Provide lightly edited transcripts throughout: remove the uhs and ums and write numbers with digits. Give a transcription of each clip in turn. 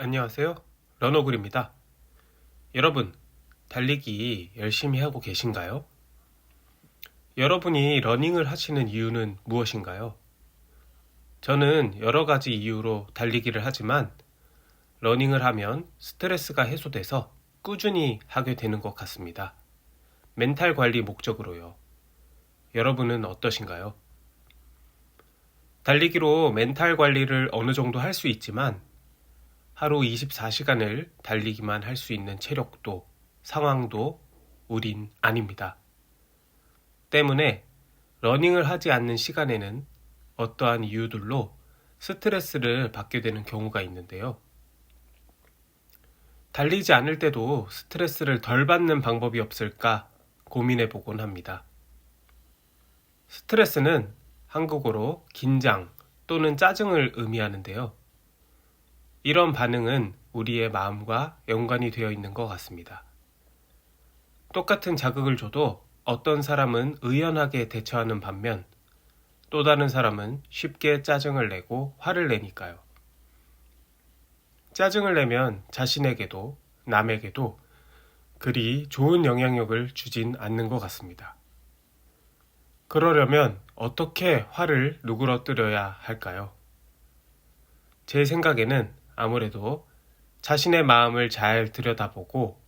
안녕하세요. 런어글입니다. 여러분, 달리기 열심히 하고 계신가요? 여러분이 러닝을 하시는 이유는 무엇인가요? 저는 여러 가지 이유로 달리기를 하지만 러닝을 하면 스트레스가 해소돼서 꾸준히 하게 되는 것 같습니다. 멘탈 관리 목적으로요. 여러분은 어떠신가요? 달리기로 멘탈 관리를 어느 정도 할 수 있지만 하루 24시간을 달리기만 할 수 있는 체력도, 상황도 우린 아닙니다. 때문에 러닝을 하지 않는 시간에는 어떠한 이유들로 스트레스를 받게 되는 경우가 있는데요. 달리지 않을 때도 스트레스를 덜 받는 방법이 없을까 고민해 보곤 합니다. 스트레스는 한국어로 긴장 또는 짜증을 의미하는데요. 이런 반응은 우리의 마음과 연관이 되어 있는 것 같습니다. 똑같은 자극을 줘도 어떤 사람은 의연하게 대처하는 반면 또 다른 사람은 쉽게 짜증을 내고 화를 내니까요. 짜증을 내면 자신에게도 남에게도 그리 좋은 영향력을 주진 않는 것 같습니다. 그러려면 어떻게 화를 누그러뜨려야 할까요? 제 생각에는 아무래도 자신의 마음을 잘 들여다보고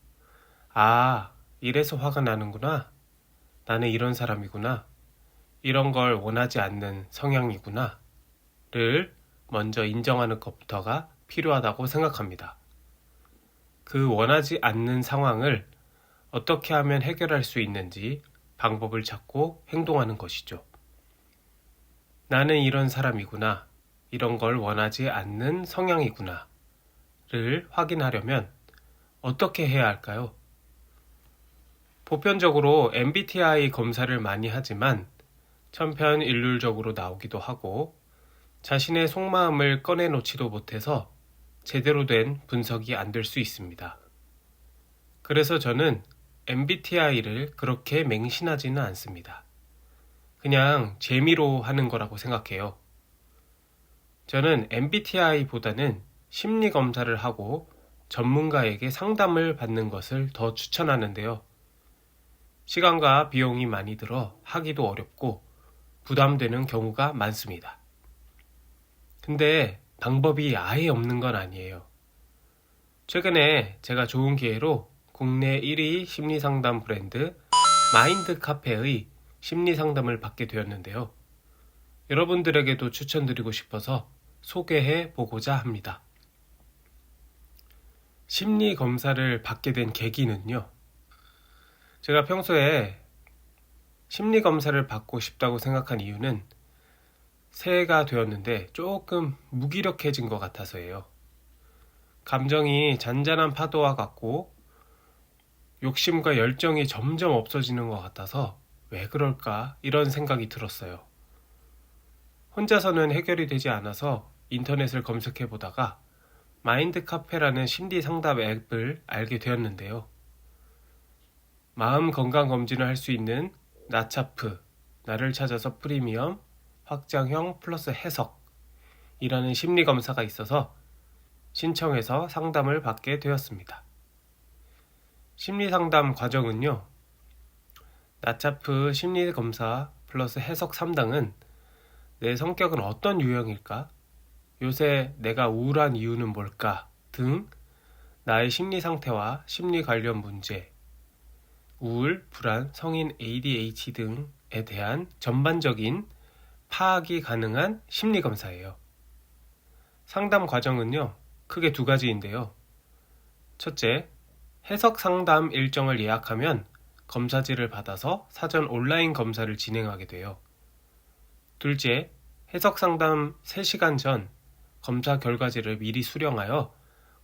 이래서 화가 나는구나. 나는 이런 사람이구나. 이런 걸 원하지 않는 성향이구나. 를 먼저 인정하는 것부터가 필요하다고 생각합니다. 그 원하지 않는 상황을 어떻게 하면 해결할 수 있는지 방법을 찾고 행동하는 것이죠. 나는 이런 사람이구나. 이런 걸 원하지 않는 성향이구나. 를 확인하려면 어떻게 해야 할까요? 보편적으로 MBTI 검사를 많이 하지만 천편일률적으로 나오기도 하고 자신의 속마음을 꺼내놓지도 못해서 제대로 된 분석이 안 될 수 있습니다. 그래서 저는 MBTI를 그렇게 맹신하지는 않습니다. 그냥 재미로 하는 거라고 생각해요. 저는 MBTI보다는 심리 검사를 하고 전문가에게 상담을 받는 것을 더 추천하는데요. 시간과 비용이 많이 들어 하기도 어렵고 부담되는 경우가 많습니다. 근데 방법이 아예 없는 건 아니에요. 최근에 제가 좋은 기회로 국내 1위 심리상담 브랜드 마인드 카페의 심리상담을 받게 되었는데요. 여러분들에게도 추천드리고 싶어서 소개해 보고자 합니다. 심리 검사를 받게 된 계기는요. 제가 평소에 심리 검사를 받고 싶다고 생각한 이유는 새해가 되었는데 조금 무기력해진 것 같아서예요. 감정이 잔잔한 파도와 같고 욕심과 열정이 점점 없어지는 것 같아서 왜 그럴까 이런 생각이 들었어요. 혼자서는 해결이 되지 않아서 인터넷을 검색해 보다가 마인드 카페라는 심리 상담 앱을 알게 되었는데요. 마음 건강 검진을 할 수 있는 나차프, 나를 찾아서 프리미엄, 확장형 플러스 해석이라는 심리 검사가 있어서 신청해서 상담을 받게 되었습니다. 심리 상담 과정은요. 나차프 심리 검사 플러스 해석 3당은 내 성격은 어떤 유형일까? 요새 내가 우울한 이유는 뭘까? 등 나의 심리 상태와 심리 관련 문제, 우울, 불안, 성인 ADHD 등에 대한 전반적인 파악이 가능한 심리 검사예요. 상담 과정은요, 크게 두 가지인데요. 첫째, 해석 상담 일정을 예약하면 검사지를 받아서 사전 온라인 검사를 진행하게 돼요. 둘째, 해석 상담 3시간 전 검사 결과지를 미리 수령하여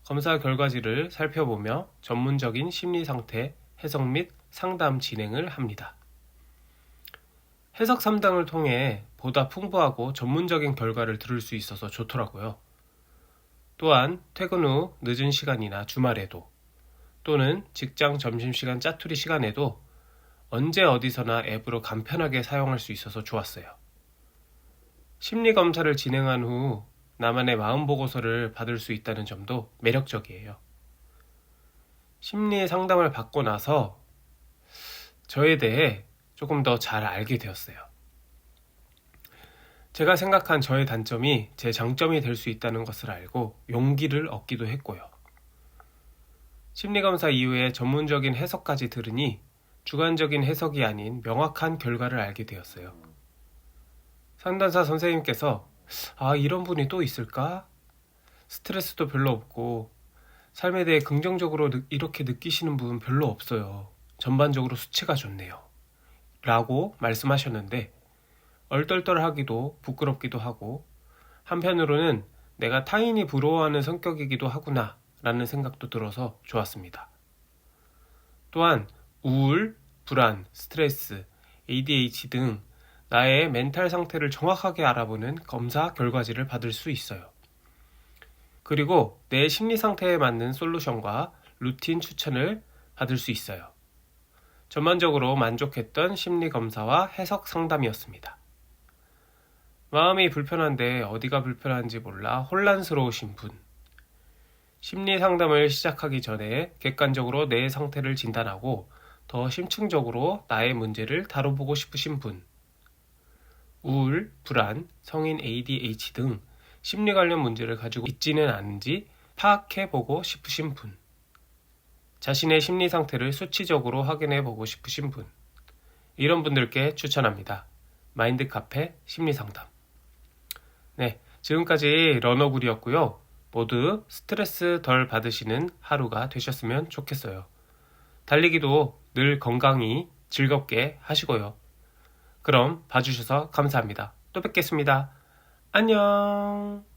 검사 결과지를 살펴보며 전문적인 심리 상태 해석 및 상담 진행을 합니다. 해석 3당을 통해 보다 풍부하고 전문적인 결과를 들을 수 있어서 좋더라고요. 또한 퇴근 후 늦은 시간이나 주말에도 또는 직장 점심시간 짜투리 시간에도 언제 어디서나 앱으로 간편하게 사용할 수 있어서 좋았어요. 심리검사를 진행한 후 나만의 마음 보고서를 받을 수 있다는 점도 매력적이에요. 심리 상담을 받고 나서 저에 대해 조금 더 잘 알게 되었어요. 제가 생각한 저의 단점이 제 장점이 될 수 있다는 것을 알고 용기를 얻기도 했고요. 심리검사 이후에 전문적인 해석까지 들으니 주관적인 해석이 아닌 명확한 결과를 알게 되었어요. 상담사 선생님께서 이런 분이 또 있을까? 스트레스도 별로 없고 삶에 대해 긍정적으로 이렇게 느끼시는 분 별로 없어요. 전반적으로 수치가 좋네요. 라고 말씀하셨는데 얼떨떨하기도 부끄럽기도 하고 한편으로는 내가 타인이 부러워하는 성격이기도 하구나 라는 생각도 들어서 좋았습니다. 또한 우울, 불안, 스트레스, ADHD 등 나의 멘탈 상태를 정확하게 알아보는 검사 결과지를 받을 수 있어요. 그리고 내 심리 상태에 맞는 솔루션과 루틴 추천을 받을 수 있어요. 전반적으로 만족했던 심리 검사와 해석 상담이었습니다. 마음이 불편한데 어디가 불편한지 몰라 혼란스러우신 분, 심리 상담을 시작하기 전에 객관적으로 내 상태를 진단하고 더 심층적으로 나의 문제를 다뤄보고 싶으신 분, 우울, 불안, 성인 ADHD 등 심리 관련 문제를 가지고 있지는 않은지 파악해보고 싶으신 분, 자신의 심리 상태를 수치적으로 확인해보고 싶으신 분, 이런 분들께 추천합니다. 마인드 카페 심리 상담. 네, 지금까지 러너굴이었고요. 모두 스트레스 덜 받으시는 하루가 되셨으면 좋겠어요. 달리기도 늘 건강히 즐겁게 하시고요. 그럼 봐주셔서 감사합니다. 또 뵙겠습니다. 안녕.